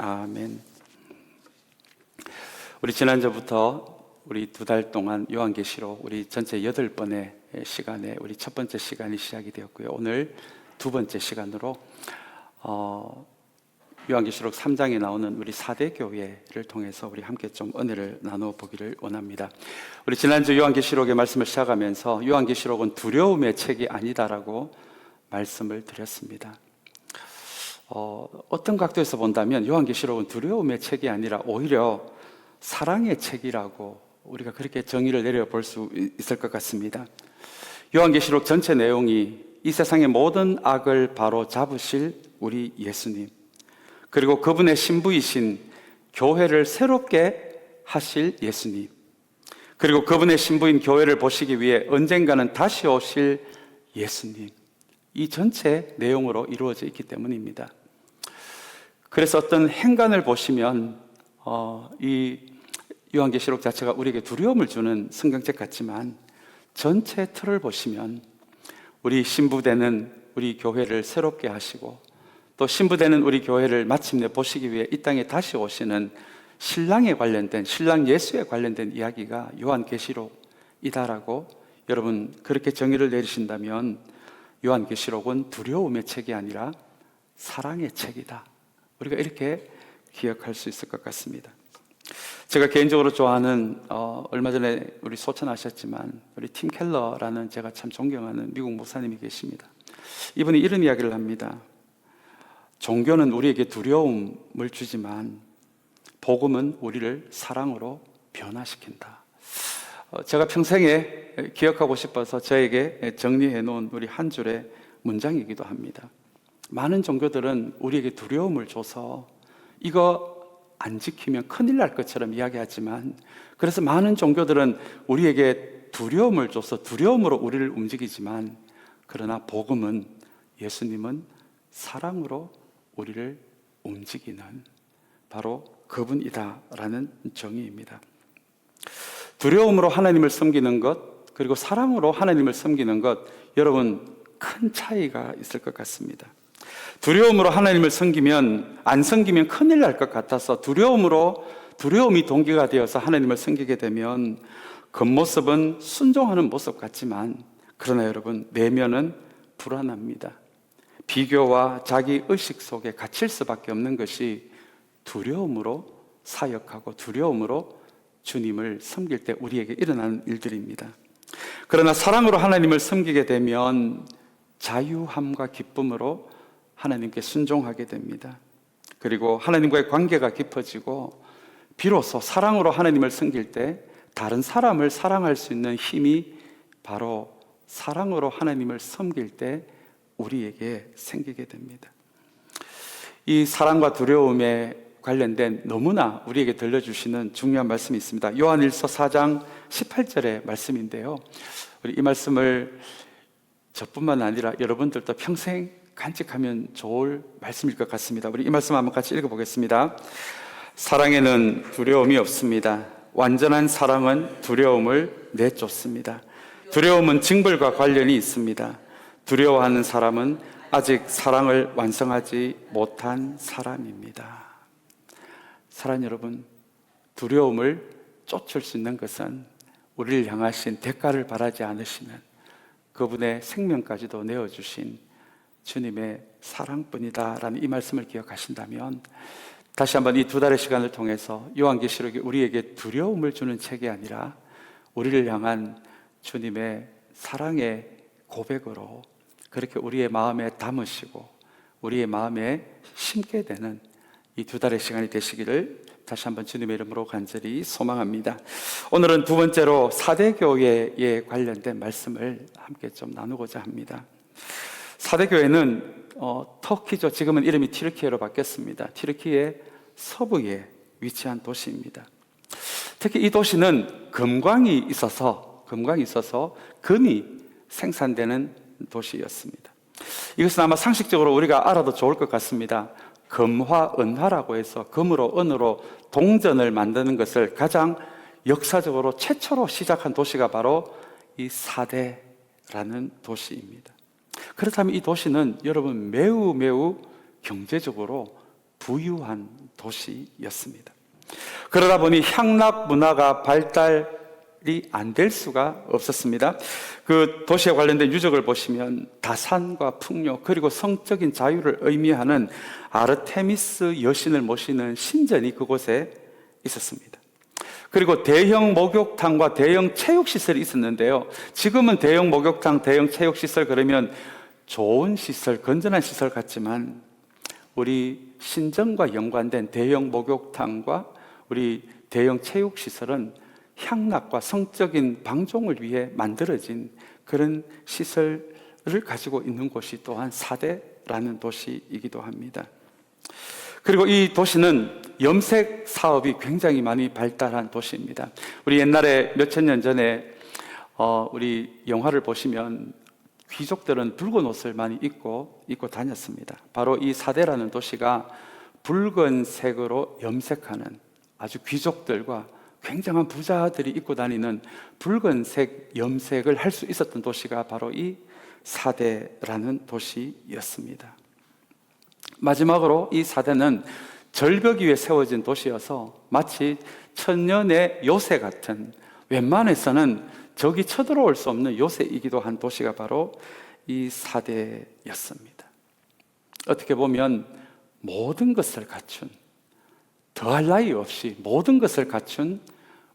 아멘. 우리 지난주부터 우리 2달 동안 요한계시록 우리 전체 8번의 시간에 우리 첫 번째 시간이 시작이 되었고요. 오늘 두 번째 시간으로 요한계시록 3장에 나오는 우리 4대 교회를 통해서 우리 함께 좀 은혜를 나누어 보기를 원합니다. 우리 지난주 요한계시록의 말씀을 시작하면서 요한계시록은 두려움의 책이 아니다라고 말씀을 드렸습니다. 어떤 각도에서 본다면 요한계시록은 두려움의 책이 아니라 오히려 사랑의 책이라고 우리가 그렇게 정의를 내려볼 수 있을 것 같습니다. 요한계시록 전체 내용이 이 세상의 모든 악을 바로 잡으실 우리 예수님, 그리고 그분의 신부이신 교회를 새롭게 하실 예수님, 그리고 그분의 신부인 교회를 보시기 위해 언젠가는 다시 오실 예수님, 이 전체 내용으로 이루어져 있기 때문입니다. 그래서 어떤 행간을 보시면 이 요한계시록 자체가 우리에게 두려움을 주는 성경책 같지만 전체 틀을 보시면 우리 신부되는 우리 교회를 새롭게 하시고 또 신부되는 우리 교회를 마침내 보시기 위해 이 땅에 다시 오시는 신랑에 관련된, 신랑 예수에 관련된 이야기가 요한계시록이다라고 여러분 그렇게 정의를 내리신다면 요한계시록은 두려움의 책이 아니라 사랑의 책이다, 우리가 이렇게 기억할 수 있을 것 같습니다. 제가 개인적으로 좋아하는 얼마 전에 우리 소천하셨지만 우리 팀 켈러라는 제가 참 존경하는 미국 목사님이 계십니다. 이분이 이런 이야기를 합니다. 종교는 우리에게 두려움을 주지만 복음은 우리를 사랑으로 변화시킨다. 제가 평생에 기억하고 싶어서 저에게 정리해 놓은 우리 한 줄의 문장이기도 합니다. 많은 종교들은 우리에게 두려움을 줘서 이거 안 지키면 큰일 날 것처럼 이야기하지만, 그래서 많은 종교들은 우리에게 두려움을 줘서 두려움으로 우리를 움직이지만, 그러나 복음은, 예수님은 사랑으로 우리를 움직이는 바로 그분이다라는 정의입니다. 두려움으로 하나님을 섬기는 것, 그리고 사랑으로 하나님을 섬기는 것, 여러분 큰 차이가 있을 것 같습니다. 두려움으로 하나님을 섬기면, 안 섬기면 큰일 날 것 같아서 두려움이 동기가 되어서 하나님을 섬기게 되면 겉모습은 순종하는 모습 같지만, 그러나 여러분 내면은 불안합니다. 비교와 자기 의식 속에 갇힐 수밖에 없는 것이 두려움으로 사역하고 두려움으로 주님을 섬길 때 우리에게 일어나는 일들입니다. 그러나 사랑으로 하나님을 섬기게 되면 자유함과 기쁨으로 하나님께 순종하게 됩니다. 그리고 하나님과의 관계가 깊어지고 비로소 사랑으로 하나님을 섬길 때 다른 사람을 사랑할 수 있는 힘이 바로 사랑으로 하나님을 섬길 때 우리에게 생기게 됩니다. 이 사랑과 두려움에 관련된 너무나 우리에게 들려주시는 중요한 말씀이 있습니다. 요한일서 4장 18절의 말씀인데요, 우리 이 말씀을 저뿐만 아니라 여러분들도 평생 간직하면 좋을 말씀일 것 같습니다. 우리 이 말씀 한번 같이 읽어보겠습니다. 사랑에는 두려움이 없습니다. 완전한 사랑은 두려움을 내쫓습니다. 두려움은 징벌과 관련이 있습니다. 두려워하는 사람은 아직 사랑을 완성하지 못한 사람입니다. 사랑 여러분, 두려움을 쫓을 수 있는 것은 우리를 향하신 대가를 바라지 않으시는 그분의 생명까지도 내어주신 주님의 사랑뿐이다라는 이 말씀을 기억하신다면, 다시 한번 이 2달의 시간을 통해서 요한계시록이 우리에게 두려움을 주는 책이 아니라 우리를 향한 주님의 사랑의 고백으로 그렇게 우리의 마음에 담으시고 우리의 마음에 심게 되는 이 2달의 시간이 되시기를 다시 한번 주님의 이름으로 간절히 소망합니다. 오늘은 두 번째로 4대 교회에 관련된 말씀을 함께 좀 나누고자 합니다. 4대 교회는 터키죠. 지금은 이름이 튀르키예로 바뀌었습니다. 튀르키예 서부에 위치한 도시입니다. 특히 이 도시는 금광이 있어서 금이 생산되는 도시였습니다. 이것은 아마 상식적으로 우리가 알아도 좋을 것 같습니다. 금화, 은화라고 해서 금으로 은으로 동전을 만드는 것을 가장 역사적으로 최초로 시작한 도시가 바로 이 사대라는 도시입니다. 그렇다면 이 도시는 여러분 매우 경제적으로 부유한 도시였습니다. 그러다 보니 향락 문화가 발달이 안 될 수가 없었습니다. 그 도시에 관련된 유적을 보시면 다산과 풍요 그리고 성적인 자유를 의미하는 아르테미스 여신을 모시는 신전이 그곳에 있었습니다. 그리고 대형 목욕탕과 대형 체육시설이 있었는데요. 지금은 대형 목욕탕, 대형 체육시설 그러면 좋은 시설, 건전한 시설 같지만 우리 신전과 연관된 대형 목욕탕과 우리 대형 체육시설은 향락과 성적인 방종을 위해 만들어진 그런 시설을 가지고 있는 곳이 또한 사대라는 도시이기도 합니다. 그리고 이 도시는 염색 사업이 굉장히 많이 발달한 도시입니다. 우리 옛날에 몇천 년 전에 우리 영화를 보시면 귀족들은 붉은 옷을 많이 입고 다녔습니다. 바로 이 사대라는 도시가 붉은색으로 염색하는 아주 귀족들과 굉장한 부자들이 입고 다니는 붉은색 염색을 할 수 있었던 도시가 바로 이 사대라는 도시였습니다. 마지막으로 이 사대는 절벽 위에 세워진 도시여서 마치 천년의 요새 같은, 웬만해서는 적이 쳐들어올 수 없는 요새이기도 한 도시가 바로 이 사대였습니다. 어떻게 보면 모든 것을 갖춘, 더할 나위 없이 모든 것을 갖춘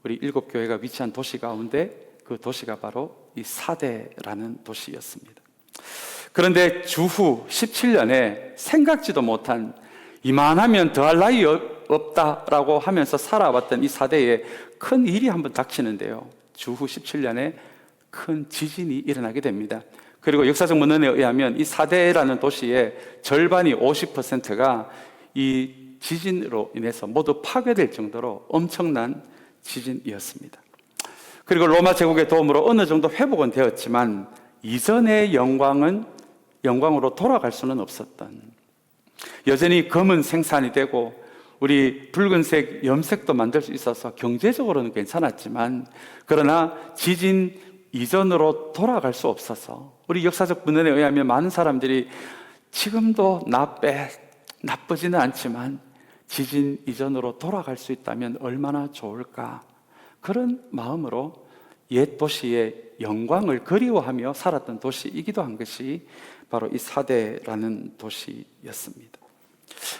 우리 7교회가 위치한 도시 가운데 그 도시가 바로 이 사대라는 도시였습니다. 그런데 주후 17년에 생각지도 못한, 이만하면 더할 나위 없다라고 하면서 살아왔던 이 사대에 큰 일이 한번 닥치는데요. 주후 17년에 큰 지진이 일어나게 됩니다. 그리고 역사적 문헌에 의하면 이 사대라는 도시의 절반이 50%가 이 지진으로 인해서 모두 파괴될 정도로 엄청난 지진이었습니다. 그리고 로마 제국의 도움으로 어느 정도 회복은 되었지만 이전의 영광으로 돌아갈 수는 없었던, 여전히 금은 생산이 되고 우리 붉은색 염색도 만들 수 있어서 경제적으로는 괜찮았지만, 그러나 지진 이전으로 돌아갈 수 없어서 우리 역사적 문헌에 의하면 많은 사람들이 지금도 나쁘지는 않지만 지진 이전으로 돌아갈 수 있다면 얼마나 좋을까, 그런 마음으로 옛 도시의 영광을 그리워하며 살았던 도시이기도 한 것이 바로 이 사대라는 도시였습니다.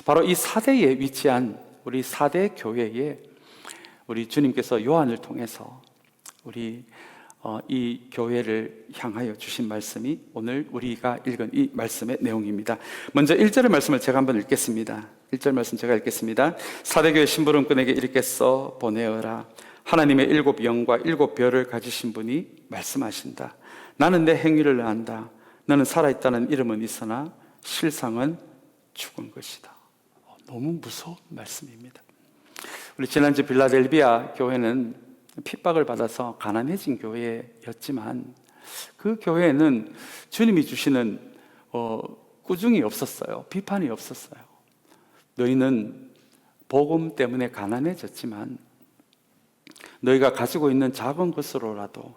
바로 이 사대에 위치한 우리 사대 교회에 우리 주님께서 요한을 통해서 우리 이 교회를 향하여 주신 말씀이 오늘 우리가 읽은 이 말씀의 내용입니다. 먼저 1절의 말씀을 제가 한번 읽겠습니다. 1절 말씀 제가 읽겠습니다. 사대교회 심부름꾼에게 이렇게 써 보내어라. 하나님의 7 영과 7 별을 가지신 분이 말씀하신다. 나는 내 행위를 안다. 너는 살아있다는 이름은 있으나 실상은 죽은 것이다. 너무 무서운 말씀입니다. 우리 지난주 빌라델비아 교회는 핍박을 받아서 가난해진 교회였지만 그 교회에는 주님이 주시는 꾸중이 없었어요. 비판이 없었어요. 너희는 복음 때문에 가난해졌지만 너희가 가지고 있는 작은 것으로라도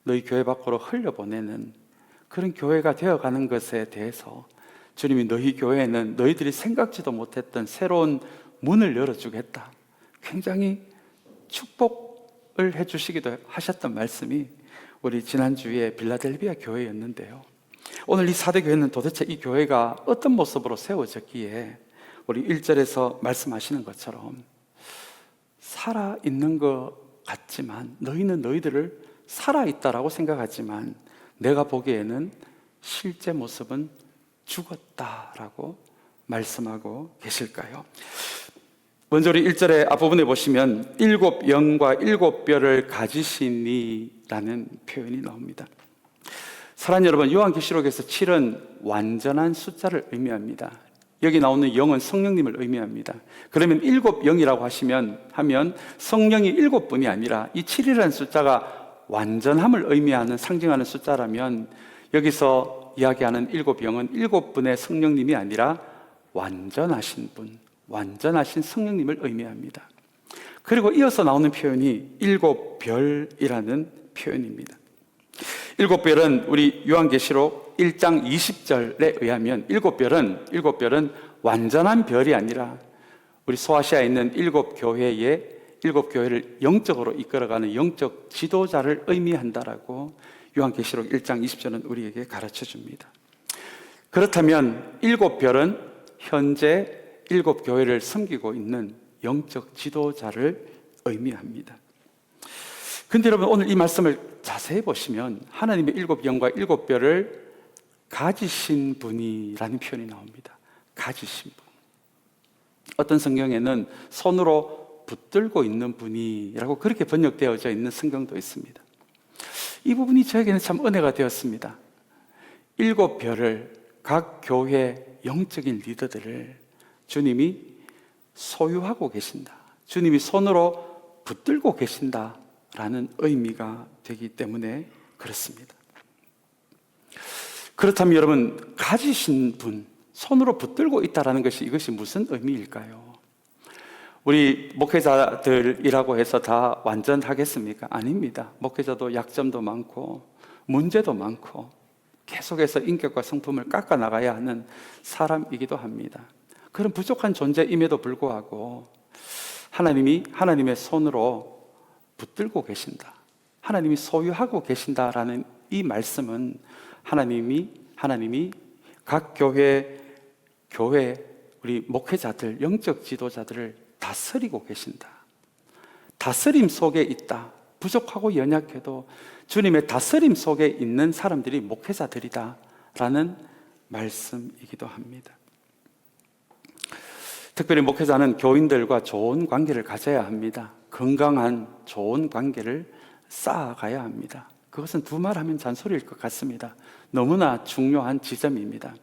너희 교회 밖으로 흘려보내는 그런 교회가 되어가는 것에 대해서 주님이 너희 교회에는 너희들이 생각지도 못했던 새로운 문을 열어주겠다, 굉장히 축복을 해주시기도 하셨던 말씀이 우리 지난주에 빌라델비아 교회였는데요. 오늘 이 사대교회는 도대체 이 교회가 어떤 모습으로 세워졌기에 우리 1절에서 말씀하시는 것처럼 살아있는 것 같지만, 너희는 너희들을 살아있다라고 생각하지만 내가 보기에는 실제 모습은 죽었다라고 말씀하고 계실까요? 먼저 우리 1절의 앞부분에 보시면 7 영과 7 별을 가지시니 라는 표현이 나옵니다. 사랑하는 여러분, 요한계시록에서 7은 완전한 숫자를 의미합니다. 여기 나오는 영은 성령님을 의미합니다. 그러면 7 영이라고 하면 성령이 7분이 아니라 이 7이라는 숫자가 완전함을 의미하는, 상징하는 숫자라면 여기서 이야기하는 7 영은 7분의 성령님이 아니라 완전하신 분, 완전하신 성령님을 의미합니다. 그리고 이어서 나오는 표현이 7 별이라는 표현입니다. 7 별은 우리 요한계시록 1장 20절에 의하면 7 별은 완전한 별이 아니라 우리 소아시아에 있는 7교회를 영적으로 이끌어가는 영적 지도자를 의미한다라고 요한계시록 1장 20절은 우리에게 가르쳐 줍니다. 그렇다면 7별은 현재 7교회를 섬기고 있는 영적 지도자를 의미합니다. 근데 여러분, 오늘 이 말씀을 자세히 보시면 하나님의 7영과 7별을 가지신 분이라는 표현이 나옵니다. 가지신 분. 어떤 성경에는 손으로 붙들고 있는 분이라고 그렇게 번역되어져 있는 성경도 있습니다. 이 부분이 저에게는 참 은혜가 되었습니다. 7별을, 각 교회 영적인 리더들을 주님이 소유하고 계신다, 주님이 손으로 붙들고 계신다라는 의미가 되기 때문에 그렇습니다. 그렇다면 여러분, 가지신 분, 손으로 붙들고 있다는 것이 이것이 무슨 의미일까요? 우리 목회자들이라고 해서 다 완전하겠습니까? 아닙니다. 목회자도 약점도 많고 문제도 많고 계속해서 인격과 성품을 깎아 나가야 하는 사람이기도 합니다. 그런 부족한 존재임에도 불구하고 하나님이 하나님의 손으로 붙들고 계신다, 하나님이 소유하고 계신다라는 이 말씀은 하나님이 각 교회 우리 목회자들, 영적 지도자들을 다스리고 계신다, 다스림 속에 있다, 부족하고 연약해도 주님의 다스림 속에 있는 사람들이 목회자들이다 라는 말씀이기도 합니다. 특별히 목회자는 교인들과 좋은 관계를 가져야 합니다. 건강한 좋은 관계를 쌓아가야 합니다. 그것은 두말하면 잔소리일 것 같습니다. 너무나 중요한 지점입니다.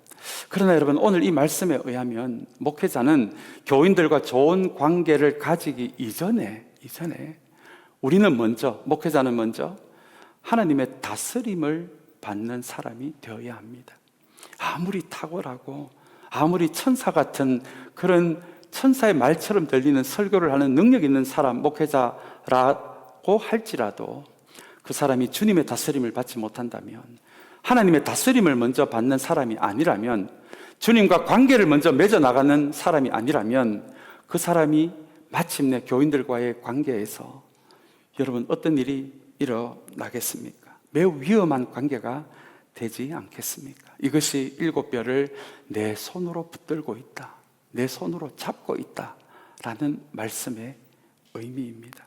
그러나 여러분, 오늘 이 말씀에 의하면 목회자는 교인들과 좋은 관계를 가지기 이전에 우리는 먼저, 목회자는 먼저 하나님의 다스림을 받는 사람이 되어야 합니다. 아무리 탁월하고 아무리 천사 같은 그런 천사의 말처럼 들리는 설교를 하는 능력 있는 사람, 목회자라고 할지라도 그 사람이 주님의 다스림을 받지 못한다면, 하나님의 다스림을 먼저 받는 사람이 아니라면, 주님과 관계를 먼저 맺어 나가는 사람이 아니라면 그 사람이 마침내 교인들과의 관계에서 여러분 어떤 일이 일어나겠습니까? 매우 위험한 관계가 되지 않겠습니까? 이것이 7별을 내 손으로 붙들고 있다, 내 손으로 잡고 있다 라는 말씀의 의미입니다.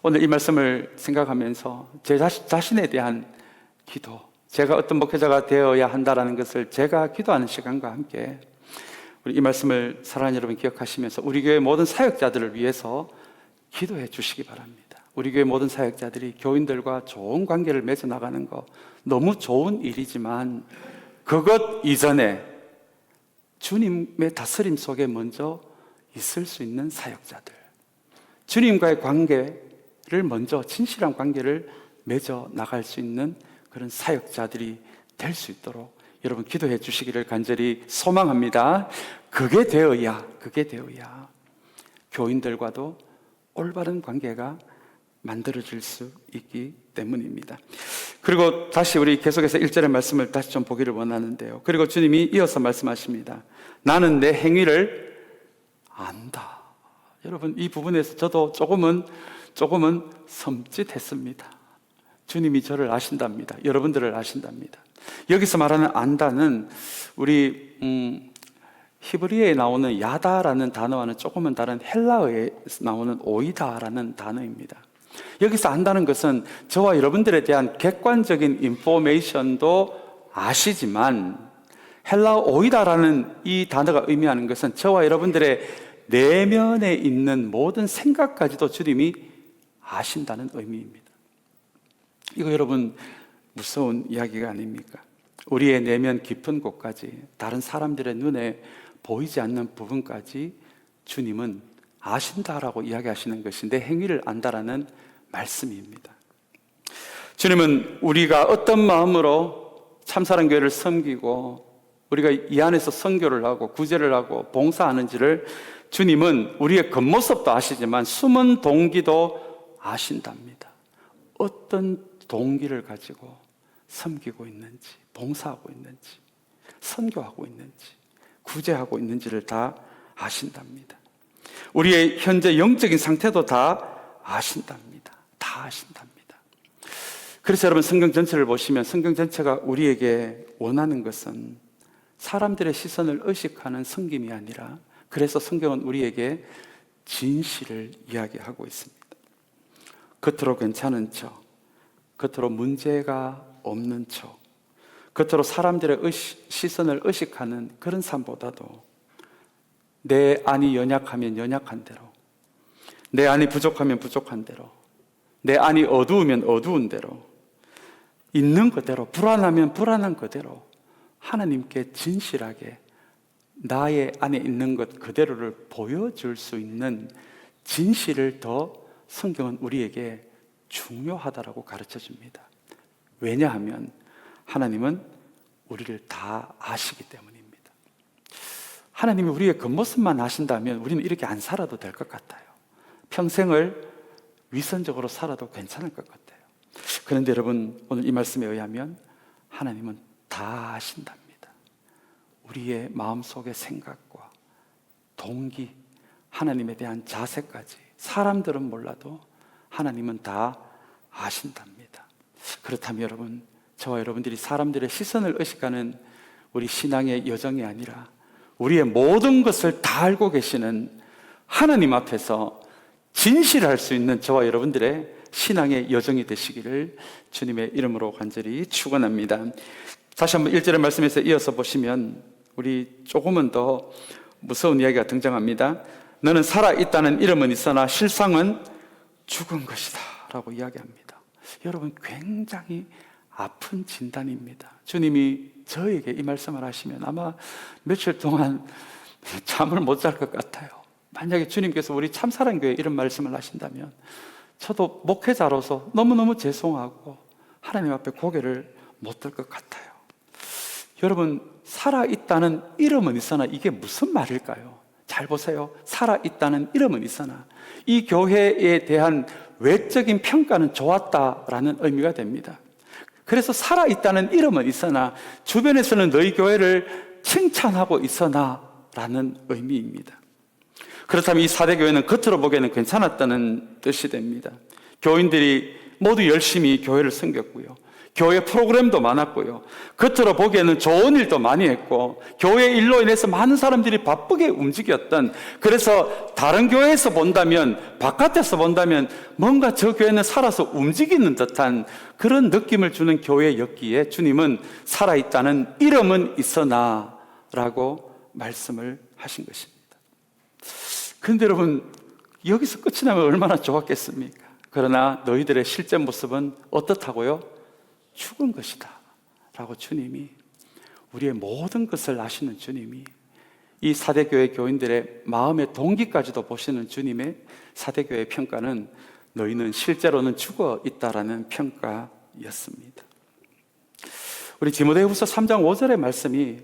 오늘 이 말씀을 생각하면서 제 자신에 대한 기도, 제가 어떤 목회자가 되어야 한다는 것을 제가 기도하는 시간과 함께 우리 이 말씀을 사랑하는 여러분 기억하시면서 우리 교회 모든 사역자들을 위해서 기도해 주시기 바랍니다. 우리 교회 모든 사역자들이 교인들과 좋은 관계를 맺어 나가는 거 너무 좋은 일이지만 그것 이전에 주님의 다스림 속에 먼저 있을 수 있는 사역자들, 주님과의 관계를 먼저 진실한 관계를 맺어 나갈 수 있는 그런 사역자들이 될 수 있도록 여러분 기도해 주시기를 간절히 소망합니다. 그게 되어야 교인들과도 올바른 관계가 만들어질 수 있기 때문입니다. 그리고 다시 우리 계속해서 1절의 말씀을 다시 좀 보기를 원하는데요. 그리고 주님이 이어서 말씀하십니다. 나는 내 행위를 안다. 여러분, 이 부분에서 저도 조금은 섬찟했습니다. 주님이 저를 아신답니다. 여러분들을 아신답니다. 여기서 말하는 안다는 우리 히브리어에 나오는 야다라는 단어와는 조금은 다른 헬라어에 나오는 오이다라는 단어입니다. 여기서 안다는 것은 저와 여러분들에 대한 객관적인 인포메이션도 아시지만 헬라어 오이다라는 이 단어가 의미하는 것은 저와 여러분들의 내면에 있는 모든 생각까지도 주님이 아신다는 의미입니다. 이거 여러분 무서운 이야기가 아닙니까? 우리의 내면 깊은 곳까지, 다른 사람들의 눈에 보이지 않는 부분까지 주님은 아신다라고 이야기하시는 것이 내 행위를 안다라는 말씀입니다. 주님은 우리가 어떤 마음으로 참사랑교회를 섬기고 우리가 이 안에서 선교를 하고 구제를 하고 봉사하는지를 주님은 우리의 겉모습도 아시지만 숨은 동기도 아신답니다. 어떤 동기를 가지고 섬기고 있는지, 봉사하고 있는지, 선교하고 있는지, 구제하고 있는지를 다 아신답니다. 우리의 현재 영적인 상태도 다 아신답니다. 다 아신답니다. 그래서 여러분 성경 전체를 보시면 성경 전체가 우리에게 원하는 것은 사람들의 시선을 의식하는 섬김이 아니라, 그래서 성경은 우리에게 진실을 이야기하고 있습니다. 겉으로 괜찮은 척, 겉으로 문제가 없는 척, 겉으로 사람들의 시선을 의식하는 그런 삶보다도 내 안이 연약하면 연약한 대로, 내 안이 부족하면 부족한 대로, 내 안이 어두우면 어두운 대로, 있는 그대로, 불안하면 불안한 그대로 하나님께 진실하게 나의 안에 있는 것 그대로를 보여줄 수 있는 진실을 더 성경은 우리에게 중요하다라고 가르쳐 줍니다. 왜냐하면 하나님은 우리를 다 아시기 때문입니다. 하나님이 우리의 겉모습만 아신다면 우리는 이렇게 안 살아도 될 것 같아요. 평생을 위선적으로 살아도 괜찮을 것 같아요. 그런데 여러분, 오늘 이 말씀에 의하면 하나님은 다 아신답니다. 우리의 마음속의 생각과 동기, 하나님에 대한 자세까지 사람들은 몰라도 하나님은 다 아신답니다. 그렇다면 여러분, 저와 여러분들이 사람들의 시선을 의식하는 우리 신앙의 여정이 아니라 우리의 모든 것을 다 알고 계시는 하나님 앞에서 진실할 수 있는 저와 여러분들의 신앙의 여정이 되시기를 주님의 이름으로 간절히 축원합니다. 다시 한번 1절의 말씀에서 이어서 보시면 우리 조금은 더 무서운 이야기가 등장합니다. 너는 살아있다는 이름은 있으나 실상은 죽은 것이다 라고 이야기합니다. 여러분, 굉장히 아픈 진단입니다. 주님이 저에게 이 말씀을 하시면 아마 며칠 동안 잠을 못 잘 것 같아요. 만약에 주님께서 우리 참사랑교회에 이런 말씀을 하신다면 저도 목회자로서 너무너무 죄송하고 하나님 앞에 고개를 못 들 것 같아요. 여러분, 살아있다는 이름은 있으나 이게 무슨 말일까요? 잘 보세요. 살아있다는 이름은 있으나 이 교회에 대한 외적인 평가는 좋았다라는 의미가 됩니다. 그래서 살아있다는 이름은 있으나 주변에서는 너희 교회를 칭찬하고 있으나 라는 의미입니다. 그렇다면 이 4대 교회는 겉으로 보기에는 괜찮았다는 뜻이 됩니다. 교인들이 모두 열심히 교회를 섬겼고요, 교회 프로그램도 많았고요, 겉으로 보기에는 좋은 일도 많이 했고, 교회 일로 인해서 많은 사람들이 바쁘게 움직였던, 그래서 다른 교회에서 본다면, 바깥에서 본다면 뭔가 저 교회는 살아서 움직이는 듯한 그런 느낌을 주는 교회였기에 주님은 살아있다는 이름은 있으나 라고 말씀을 하신 것입니다. 그런데 여러분, 여기서 끝이 나면 얼마나 좋았겠습니까? 그러나 너희들의 실제 모습은 어떻다고요? 죽은 것이다 라고 주님이, 우리의 모든 것을 아시는 주님이, 이 4대 교회 교인들의 마음의 동기까지도 보시는 주님의 4대 교회의 평가는 너희는 실제로는 죽어 있다라는 평가였습니다. 우리 디모데후서 3장 5절의 말씀이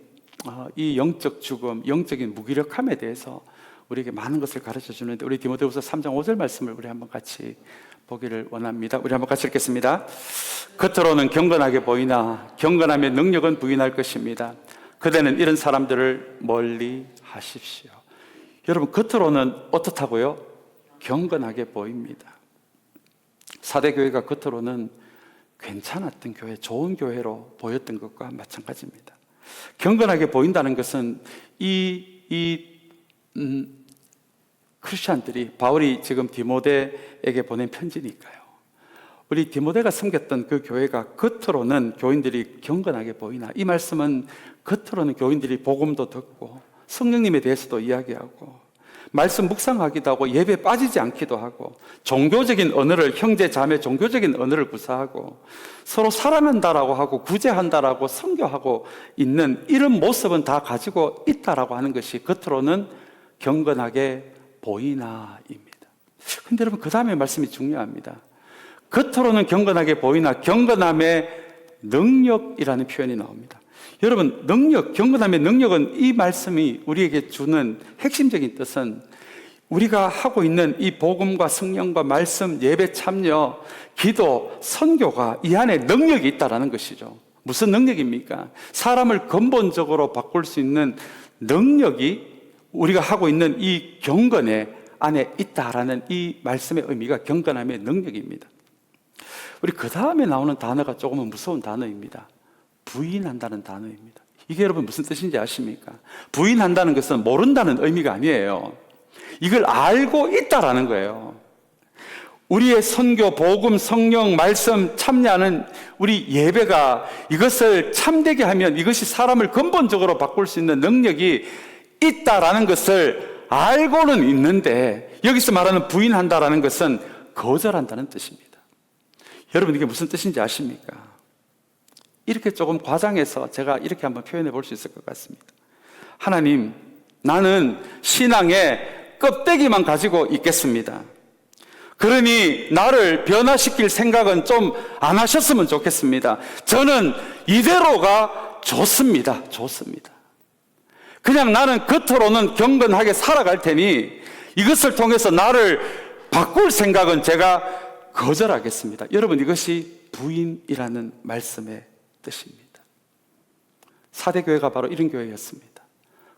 이 영적 죽음, 영적인 무기력함에 대해서 우리에게 많은 것을 가르쳐 주는데, 우리 디모데후서 3장 5절 말씀을 우리 한번 같이 보기를 원합니다. 우리 한번 같이 읽겠습니다. 겉으로는 경건하게 보이나 경건함의 능력은 부인할 것입니다. 그대는 이런 사람들을 멀리 하십시오. 여러분, 겉으로는 어떻다고요? 경건하게 보입니다. 4대 교회가 겉으로는 괜찮았던 교회, 좋은 교회로 보였던 것과 마찬가지입니다. 경건하게 보인다는 것은 크리스찬들이, 바울이 지금 디모데에게 보낸 편지니까요, 우리 디모데가 섬겼던 그 교회가 겉으로는 교인들이 경건하게 보이나, 이 말씀은 겉으로는 교인들이 복음도 듣고 성령님에 대해서도 이야기하고 말씀 묵상하기도 하고 예배에 빠지지 않기도 하고 종교적인 언어를, 형제 자매 종교적인 언어를 구사하고 서로 사랑한다라고 하고 구제한다라고 선교하고 있는 이런 모습은 다 가지고 있다라고 하는 것이 겉으로는 경건하게 보이나입니다. 근데 여러분, 그 다음에 말씀이 중요합니다. 겉으로는 경건하게 보이나 경건함의 능력이라는 표현이 나옵니다. 여러분, 능력, 경건함의 능력은, 이 말씀이 우리에게 주는 핵심적인 뜻은 우리가 하고 있는 이 복음과 성령과 말씀, 예배 참여, 기도, 선교가 이 안에 능력이 있다라는 것이죠. 무슨 능력입니까? 사람을 근본적으로 바꿀 수 있는 능력이 우리가 하고 있는 이 경건에 안에 있다라는 이 말씀의 의미가 경건함의 능력입니다. 우리 그 다음에 나오는 단어가 조금은 무서운 단어입니다. 부인한다는 단어입니다. 이게 여러분 무슨 뜻인지 아십니까? 부인한다는 것은 모른다는 의미가 아니에요. 이걸 알고 있다라는 거예요. 우리의 선교, 복음, 성령, 말씀 참여하는 우리 예배가 이것을 참되게 하면 이것이 사람을 근본적으로 바꿀 수 있는 능력이 있다라는 것을 알고는 있는데, 여기서 말하는 부인한다라는 것은 거절한다는 뜻입니다. 여러분, 이게 무슨 뜻인지 아십니까? 이렇게 조금 과장해서 제가 이렇게 한번 표현해 볼 수 있을 것 같습니다. 하나님, 나는 신앙의 껍데기만 가지고 있겠습니다. 그러니 나를 변화시킬 생각은 좀 안 하셨으면 좋겠습니다. 저는 이대로가 좋습니다. 그냥 나는 겉으로는 경건하게 살아갈 테니 이것을 통해서 나를 바꿀 생각은 제가 거절하겠습니다. 여러분, 이것이 부인이라는 말씀의 뜻입니다. 사대교회가 바로 이런 교회였습니다.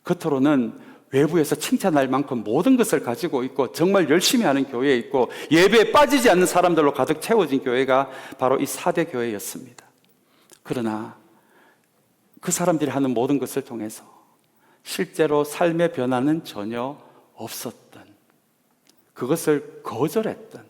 겉으로는 외부에서 칭찬할 만큼 모든 것을 가지고 있고 정말 열심히 하는 교회에 있고 예배에 빠지지 않는 사람들로 가득 채워진 교회가 바로 이 사대교회였습니다. 그러나 그 사람들이 하는 모든 것을 통해서 실제로 삶의 변화는 전혀 없었던, 그것을 거절했던,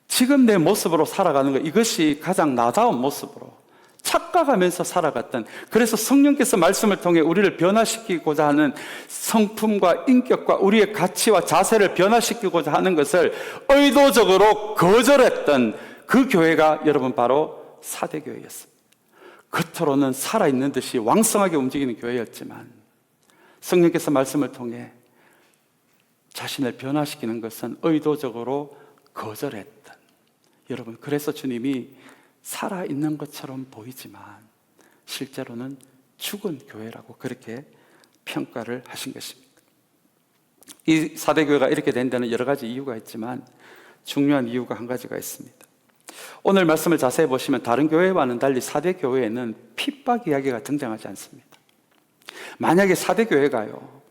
지금 내 모습으로 살아가는 것, 이것이 가장 나다운 모습으로 착각하면서 살아갔던, 그래서 성령께서 말씀을 통해 우리를 변화시키고자 하는 성품과 인격과 우리의 가치와 자세를 변화시키고자 하는 것을 의도적으로 거절했던 그 교회가 여러분 바로 사대교회였습니다. 겉으로는 살아있는 듯이 왕성하게 움직이는 교회였지만 성령께서 말씀을 통해 자신을 변화시키는 것은 의도적으로 거절했던, 여러분, 그래서 주님이 살아있는 것처럼 보이지만 실제로는 죽은 교회라고 그렇게 평가를 하신 것입니다. 이 사대교회가 이렇게 된 데는 여러 가지 이유가 있지만 중요한 이유가 한 가지가 있습니다. 오늘 말씀을 자세히 보시면 다른 교회와는 달리 사대교회에는 핍박 이야기가 등장하지 않습니다. 만약에 사대교회가요,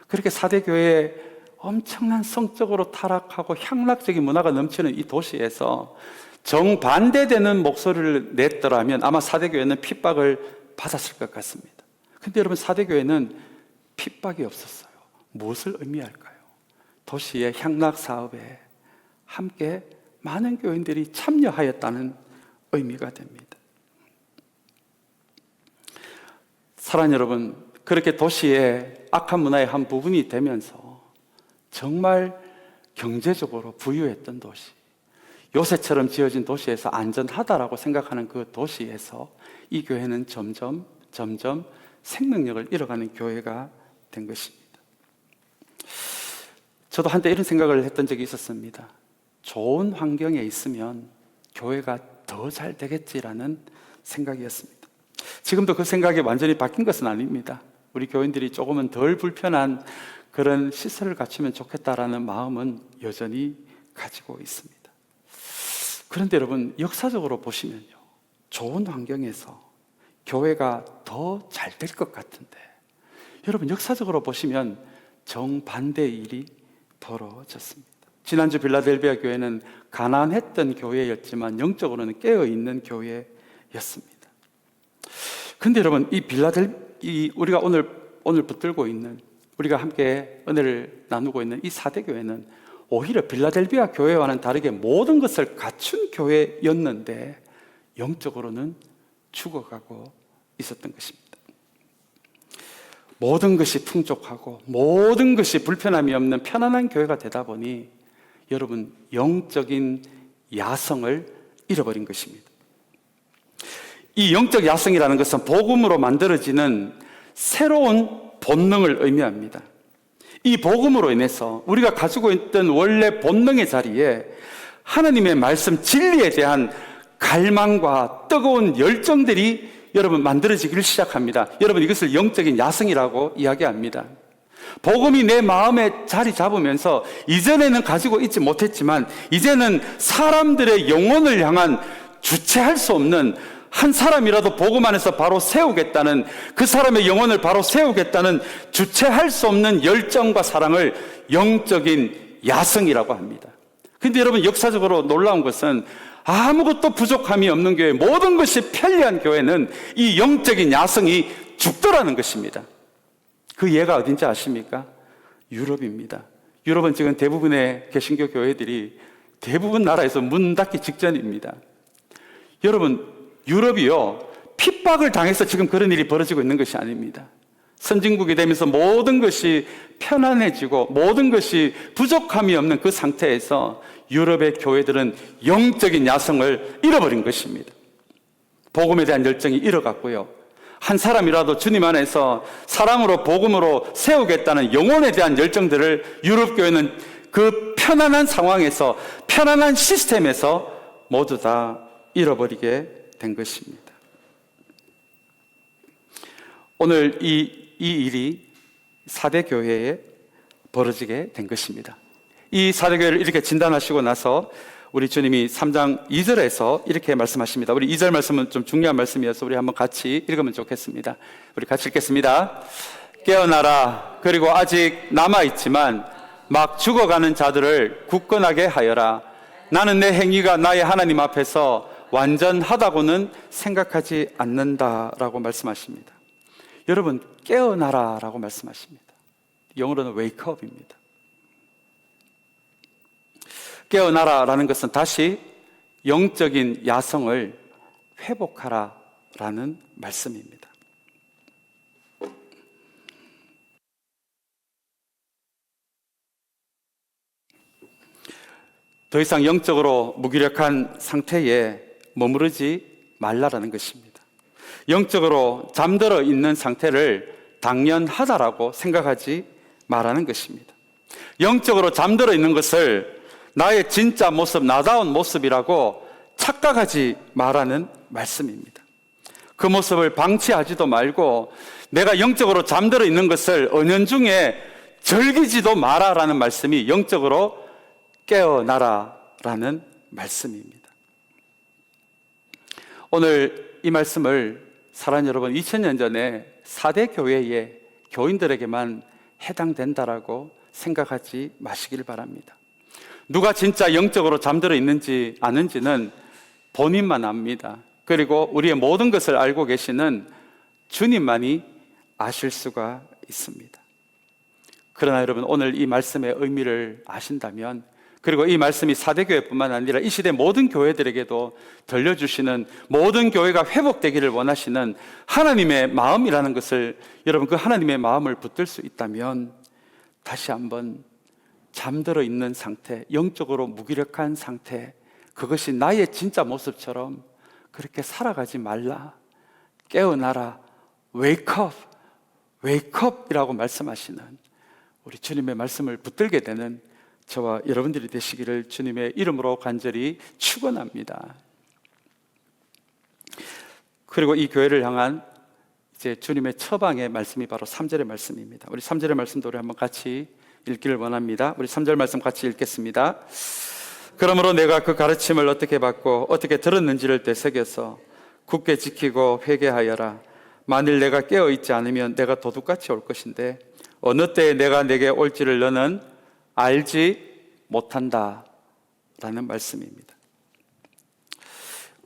그렇게 사대교회에 엄청난 성적으로 타락하고 향락적인 문화가 넘치는 이 도시에서 정반대되는 목소리를 냈더라면 아마 사대교회는 핍박을 받았을 것 같습니다. 근데 여러분, 사대교회는 핍박이 없었어요. 무엇을 의미할까요? 도시의 향락 사업에 함께 많은 교인들이 참여하였다는 의미가 됩니다. 사랑하는 여러분, 그렇게 도시의 악한 문화의 한 부분이 되면서 정말 경제적으로 부유했던 도시, 요새처럼 지어진 도시에서 안전하다라고 생각하는 그 도시에서 이 교회는 점점 생명력을 잃어가는 교회가 된 것입니다. 저도 한때 이런 생각을 했던 적이 있었습니다. 좋은 환경에 있으면 교회가 더 잘 되겠지라는 생각이었습니다. 지금도 그 생각이 완전히 바뀐 것은 아닙니다. 우리 교인들이 조금은 덜 불편한 그런 시설을 갖추면 좋겠다라는 마음은 여전히 가지고 있습니다. 그런데 여러분, 역사적으로 보시면요, 좋은 환경에서 교회가 더 잘 될 것 같은데, 여러분, 역사적으로 보시면 정반대의 일이 벌어졌습니다. 지난주 빌라델비아 교회는 가난했던 교회였지만 영적으로는 깨어있는 교회였습니다. 그런데 여러분, 우리가 오늘 붙들고 있는, 우리가 함께 은혜를 나누고 있는 이 사대교회는 오히려 빌라델비아 교회와는 다르게 모든 것을 갖춘 교회였는데 영적으로는 죽어가고 있었던 것입니다. 모든 것이 풍족하고 모든 것이 불편함이 없는 편안한 교회가 되다 보니 여러분, 영적인 야성을 잃어버린 것입니다. 이 영적 야성이라는 것은 복음으로 만들어지는 새로운 본능을 의미합니다. 이 복음으로 인해서 우리가 가지고 있던 원래 본능의 자리에 하나님의 말씀, 진리에 대한 갈망과 뜨거운 열정들이 여러분 만들어지기를 시작합니다. 여러분, 이것을 영적인 야성이라고 이야기합니다. 복음이 내 마음에 자리 잡으면서 이전에는 가지고 있지 못했지만 이제는 사람들의 영혼을 향한 주체할 수 없는 한 사람이라도 복음 안에서 바로 세우겠다는, 그 사람의 영혼을 바로 세우겠다는 주체할 수 없는 열정과 사랑을 영적인 야성이라고 합니다. 근데 여러분, 역사적으로 놀라운 것은 아무것도 부족함이 없는 교회, 모든 것이 편리한 교회는 이 영적인 야성이 죽더라는 것입니다. 그 예가 어딘지 아십니까? 유럽입니다. 유럽은 지금 대부분의 개신교 교회들이 대부분 나라에서 문 닫기 직전입니다. 여러분, 유럽이요, 핍박을 당해서 지금 그런 일이 벌어지고 있는 것이 아닙니다. 선진국이 되면서 모든 것이 편안해지고 모든 것이 부족함이 없는 그 상태에서 유럽의 교회들은 영적인 야성을 잃어버린 것입니다. 복음에 대한 열정이 잃어갔고요, 한 사람이라도 주님 안에서 사랑으로 복음으로 세우겠다는 영혼에 대한 열정들을 유럽 교회는 그 편안한 상황에서, 편안한 시스템에서 모두 다 잃어버리게 된 것입니다. 오늘 이 일이 사대교회에 벌어지게 된 것입니다. 이 사대교회를 이렇게 진단하시고 나서 우리 주님이 3장 2절에서 이렇게 말씀하십니다. 우리 2절 말씀은 좀 중요한 말씀이어서 우리 한번 같이 읽으면 좋겠습니다. 우리 같이 읽겠습니다. 깨어나라. 그리고 아직 남아있지만 막 죽어가는 자들을 굳건하게 하여라. 나는 내 행위가 나의 하나님 앞에서 완전하다고는 생각하지 않는다라고 말씀하십니다. 여러분, 깨어나라라고 말씀하십니다. 영어로는 wake up입니다. 깨어나라라는 것은 다시 영적인 야성을 회복하라라는 말씀입니다. 더 이상 영적으로 무기력한 상태에 머무르지 말라라는 것입니다. 영적으로 잠들어 있는 상태를 당연하다라고 생각하지 말라는 것입니다. 영적으로 잠들어 있는 것을 나의 진짜 모습, 나다운 모습이라고 착각하지 말라는 말씀입니다. 그 모습을 방치하지도 말고 내가 영적으로 잠들어 있는 것을 은연중에 즐기지도 마라라는 말씀이 영적으로 깨어나라라는 말씀입니다. 오늘 이 말씀을 사랑하는 여러분, 2000년 전에 4대 교회의 교인들에게만 해당된다라고 생각하지 마시길 바랍니다. 누가 진짜 영적으로 잠들어 있는지 아는지는 본인만 압니다. 그리고 우리의 모든 것을 알고 계시는 주님만이 아실 수가 있습니다. 그러나 여러분, 오늘 이 말씀의 의미를 아신다면, 그리고 이 말씀이 사대교회뿐만 아니라 이 시대 모든 교회들에게도 들려주시는, 모든 교회가 회복되기를 원하시는 하나님의 마음이라는 것을, 여러분 그 하나님의 마음을 붙들 수 있다면 다시 한번 잠들어 있는 상태, 영적으로 무기력한 상태, 그것이 나의 진짜 모습처럼 그렇게 살아가지 말라. 깨어나라. Wake up, wake up 이라고 말씀하시는 우리 주님의 말씀을 붙들게 되는 저와 여러분들이 되시기를 주님의 이름으로 간절히 축원합니다. 그리고 이 교회를 향한 이제 주님의 처방의 말씀이 바로 3절의 말씀입니다. 우리 3절의 말씀도 우리 한번 같이 읽기를 원합니다. 우리 3절 말씀 같이 읽겠습니다. 그러므로 내가 그 가르침을 어떻게 받고 어떻게 들었는지를 되새겨서 굳게 지키고 회개하여라. 만일 내가 깨어있지 않으면 내가 도둑같이 올 것인데 어느 때에 내가 내게 올지를 너는 알지 못한다 라는 말씀입니다.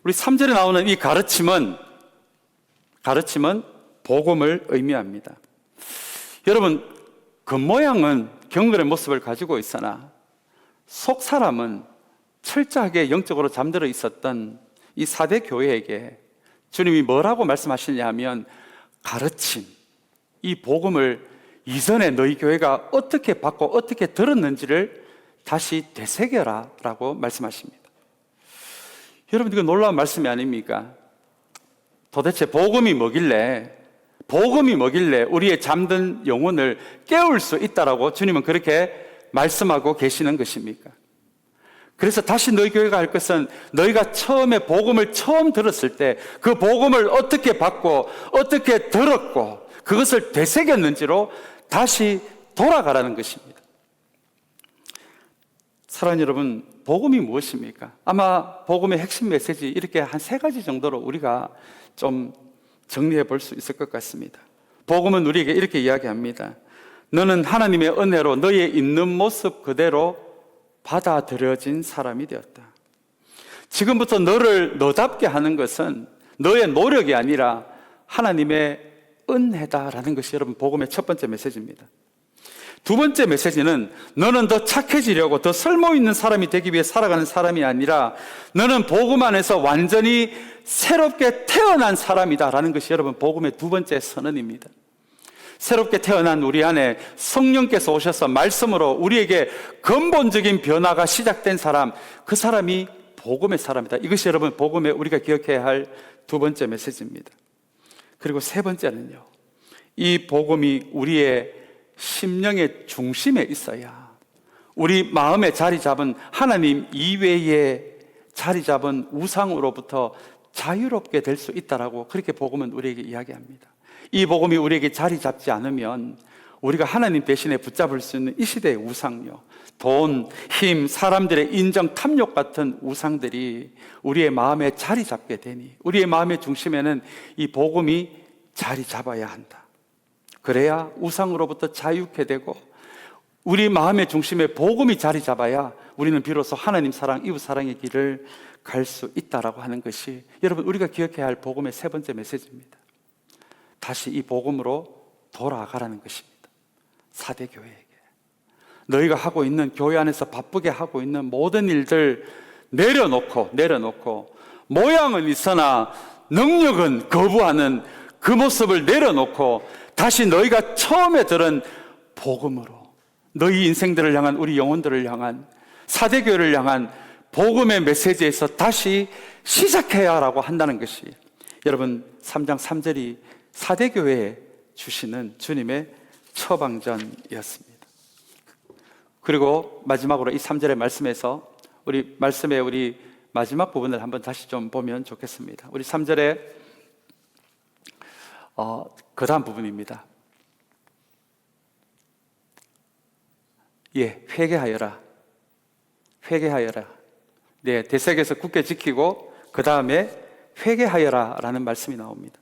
우리 3절에 나오는 이 가르침은 복음을 의미합니다. 여러분, 겉모양은 경건의 모습을 가지고 있으나 속 사람은 철저하게 영적으로 잠들어 있었던 이 4대 교회에게 주님이 뭐라고 말씀하시냐 하면, 가르침, 이 복음을 이전에 너희 교회가 어떻게 받고 어떻게 들었는지를 다시 되새겨라 라고 말씀하십니다. 여러분, 이거 놀라운 말씀이 아닙니까? 도대체 복음이 뭐길래 우리의 잠든 영혼을 깨울 수 있다라고 주님은 그렇게 말씀하고 계시는 것입니까? 그래서 다시 너희 교회가 할 것은, 너희가 처음에 복음을 처음 들었을 때 그 복음을 어떻게 받고 어떻게 들었고 그것을 되새겼는지로 다시 돌아가라는 것입니다. 사랑하는 여러분, 복음이 무엇입니까? 아마 복음의 핵심 메시지 이렇게 한 3가지 정도로 우리가 좀 정리해 볼 수 있을 것 같습니다. 복음은 우리에게 이렇게 이야기합니다. 너는 하나님의 은혜로 너의 있는 모습 그대로 받아들여진 사람이 되었다. 지금부터 너를 너답게 하는 것은 너의 노력이 아니라 하나님의 은혜다라는 것이 여러분 복음의 첫 번째 메시지입니다. 두 번째 메시지는 너는 더 착해지려고 더 쓸모있는 사람이 되기 위해 살아가는 사람이 아니라 너는 복음 안에서 완전히 새롭게 태어난 사람이다라는 것이 여러분 복음의 두 번째 선언입니다. 새롭게 태어난 우리 안에 성령께서 오셔서 말씀으로 우리에게 근본적인 변화가 시작된 사람, 그 사람이 복음의 사람이다. 이것이 여러분 복음의 우리가 기억해야 할 두 번째 메시지입니다. 그리고 세 번째는요, 이 복음이 우리의 심령의 중심에 있어야 우리 마음에 자리 잡은 하나님 이외에 자리 잡은 우상으로부터 자유롭게 될 수 있다라고 그렇게 복음은 우리에게 이야기합니다. 이 복음이 우리에게 자리 잡지 않으면 우리가 하나님 대신에 붙잡을 수 있는 이 시대의 우상요, 돈, 힘, 사람들의 인정, 탐욕 같은 우상들이 우리의 마음에 자리 잡게 되니 우리의 마음의 중심에는 이 복음이 자리 잡아야 한다. 그래야 우상으로부터 자유케 되고 우리 마음의 중심에 복음이 자리 잡아야 우리는 비로소 하나님 사랑, 이웃 사랑의 길을 갈 수 있다라고 하는 것이 여러분 우리가 기억해야 할 복음의 세 번째 메시지입니다. 다시 이 복음으로 돌아가라는 것입니다. 사대 교회에게 너희가 하고 있는 교회 안에서 바쁘게 하고 있는 모든 일들 내려놓고 모양은 있으나 능력은 거부하는 그 모습을 내려놓고 다시 너희가 처음에 들은 복음으로 너희 인생들을 향한, 우리 영혼들을 향한, 사대교회를 향한 복음의 메시지에서 다시 시작해야 하라고 한다는 것이 여러분 3장 3절이 사대교회에 주시는 주님의 처방전이었습니다. 그리고 마지막으로 이 3절의 말씀에서 우리 말씀의 우리 마지막 부분을 한번 다시 좀 보면 좋겠습니다. 우리 3절에 그 다음 부분입니다. 회개하여라. 네, 대sek에서 굳게 지키고 그 다음에 회개하여라 라는 말씀이 나옵니다.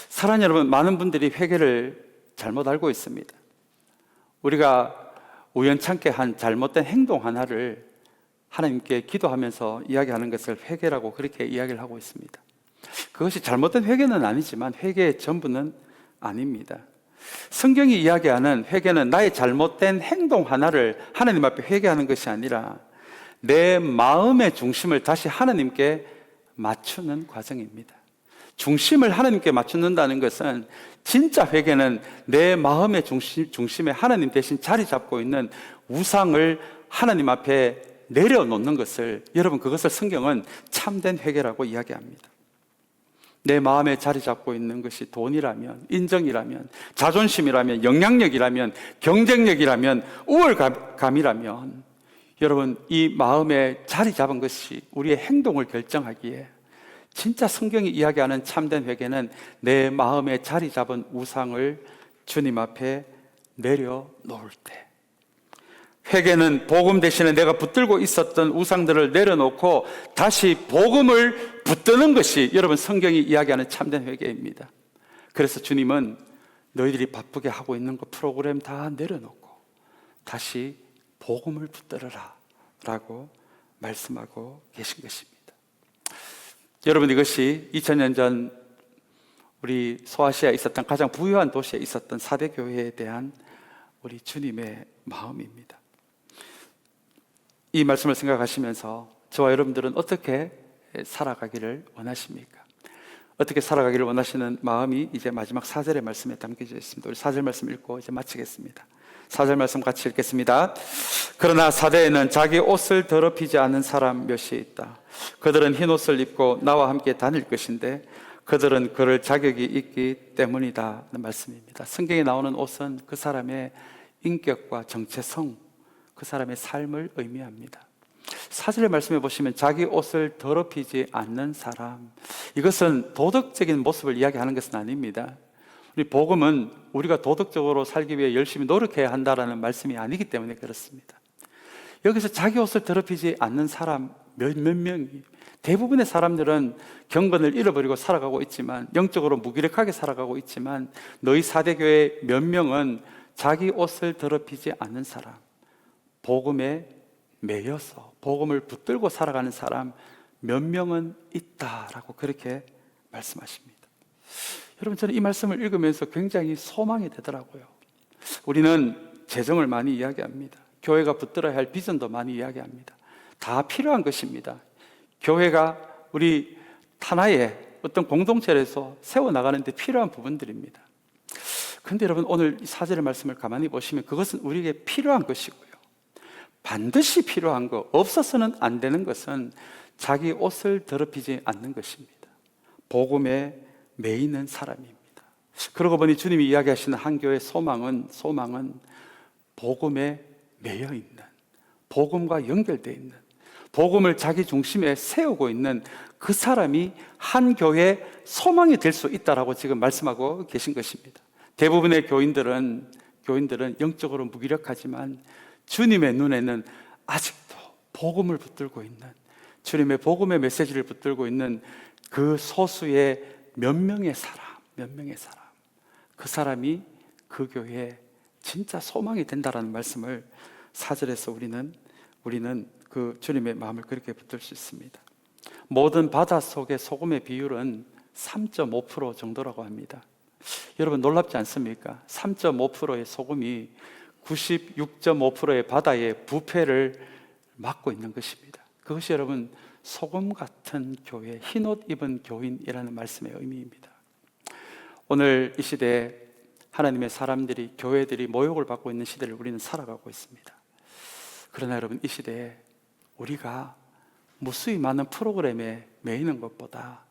사랑하는 여러분, 많은 분들이 회개를 잘못 알고 있습니다. 우리가 우연찮게 한 잘못된 행동 하나를 하나님께 기도하면서 이야기하는 것을 회개라고 그렇게 이야기를 하고 있습니다. 그것이 잘못된 회개는 아니지만 회개의 전부는 아닙니다. 성경이 이야기하는 회개는 나의 잘못된 행동 하나를 하나님 앞에 회개하는 것이 아니라 내 마음의 중심을 다시 하나님께 맞추는 과정입니다. 중심을 하나님께 맞춘다는 것은 진짜 회개는 내 마음의 중심에 하나님 대신 자리 잡고 있는 우상을 하나님 앞에 내려놓는 것을, 여러분 그것을 성경은 참된 회개라고 이야기합니다. 내 마음에 자리 잡고 있는 것이 돈이라면, 인정이라면, 자존심이라면, 영향력이라면, 경쟁력이라면, 우월감이라면 여러분 이 마음에 자리 잡은 것이 우리의 행동을 결정하기에 진짜 성경이 이야기하는 참된 회개는 내 마음에 자리 잡은 우상을 주님 앞에 내려놓을 때, 회개는 복음 대신에 내가 붙들고 있었던 우상들을 내려놓고 다시 복음을 붙드는 것이 여러분 성경이 이야기하는 참된 회개입니다. 그래서 주님은 너희들이 바쁘게 하고 있는 그 프로그램 다 내려놓고 다시 복음을 붙들어라 라고 말씀하고 계신 것입니다. 여러분 이것이 2000년 전 우리 소아시아에 있었던 가장 부유한 도시에 있었던 사대교회에 대한 우리 주님의 마음입니다. 이 말씀을 생각하시면서 저와 여러분들은 어떻게 살아가기를 원하십니까? 어떻게 살아가기를 원하시는 마음이 이제 마지막 4절의 말씀에 담겨져 있습니다. 우리 4절 말씀 읽고 이제 마치겠습니다. 4절 말씀 같이 읽겠습니다. 그러나 사대에는 자기 옷을 더럽히지 않는 사람 몇이 있다. 그들은 흰 옷을 입고 나와 함께 다닐 것인데 그들은 그럴 자격이 있기 때문이다 는 말씀입니다. 성경에 나오는 옷은 그 사람의 인격과 정체성, 그 사람의 삶을 의미합니다. 4절의 말씀해 보시면 자기 옷을 더럽히지 않는 사람, 이것은 도덕적인 모습을 이야기하는 것은 아닙니다. 우리 복음은 우리가 도덕적으로 살기 위해 열심히 노력해야 한다는 말씀이 아니기 때문에 그렇습니다. 여기서 자기 옷을 더럽히지 않는 사람 몇 명이, 대부분의 사람들은 경건을 잃어버리고 살아가고 있지만, 영적으로 무기력하게 살아가고 있지만, 너희 사대교회 몇 명은 자기 옷을 더럽히지 않는 사람, 복음에 매여서 복음을 붙들고 살아가는 사람 몇 명은 있다라고 그렇게 말씀하십니다. 여러분, 저는 이 말씀을 읽으면서 굉장히 소망이 되더라고요. 우리는 재정을 많이 이야기합니다. 교회가 붙들어야 할 비전도 많이 이야기합니다. 다 필요한 것입니다. 교회가 우리 하나의 어떤 공동체에서 세워나가는 데 필요한 부분들입니다. 그런데 여러분, 오늘 이 4절의 말씀을 가만히 보시면 그것은 우리에게 필요한 것이고요, 반드시 필요한 것, 없어서는 안 되는 것은 자기 옷을 더럽히지 않는 것입니다. 복음에 매이는 사람입니다. 그러고 보니 주님이 이야기하시는 한 교회의 소망은 복음에 매여 있는, 복음과 연결되어 있는, 복음을 자기 중심에 세우고 있는 그 사람이 한 교회의 소망이 될 수 있다라고 지금 말씀하고 계신 것입니다. 대부분의 교인들은 영적으로 무기력하지만 주님의 눈에는 아직도 복음을 붙들고 있는, 주님의 복음의 메시지를 붙들고 있는 그 소수의 몇 명의 사람, 그 사람이 그 교회의 진짜 소망이 된다라는 말씀을 4절에서 우리는 그 주님의 마음을 그렇게 붙들 수 있습니다. 모든 바다 속의 소금의 비율은 3.5% 정도라고 합니다. 여러분, 놀랍지 않습니까? 3.5%의 소금이 96.5%의 바다의 부패를 막고 있는 것입니다. 그것이 여러분, 소금 같은 교회, 흰옷 입은 교인이라는 말씀의 의미입니다. 오늘 이 시대에 하나님의 사람들이, 교회들이 모욕을 받고 있는 시대를 우리는 살아가고 있습니다. 그러나 여러분, 이 시대에 우리가 무수히 많은 프로그램에 매이는 것보다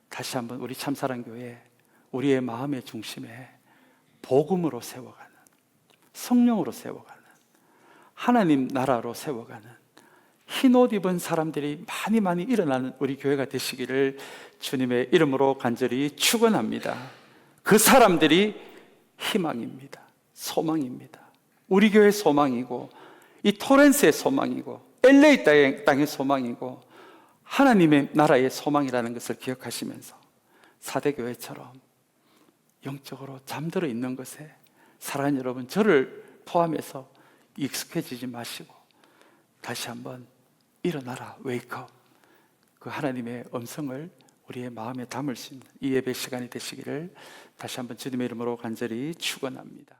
다시 한번 우리 참사랑교회, 우리의 마음의 중심에 복음으로 세워가는, 성령으로 세워가는, 하나님 나라로 세워가는 흰옷 입은 사람들이 많이 일어나는 우리 교회가 되시기를 주님의 이름으로 간절히 축원합니다. 그 사람들이 희망입니다. 소망입니다. 우리 교회의 소망이고, 이 토렌스의 소망이고, LA 땅의 소망이고, 하나님의 나라의 소망이라는 것을 기억하시면서 사대교회처럼 영적으로 잠들어 있는 것에 사랑하는 여러분, 저를 포함해서 익숙해지지 마시고 다시 한번 일어나라, 웨이크업, 그 하나님의 음성을 우리의 마음에 담을 수 있는 이 예배 시간이 되시기를 다시 한번 주님의 이름으로 간절히 축원합니다.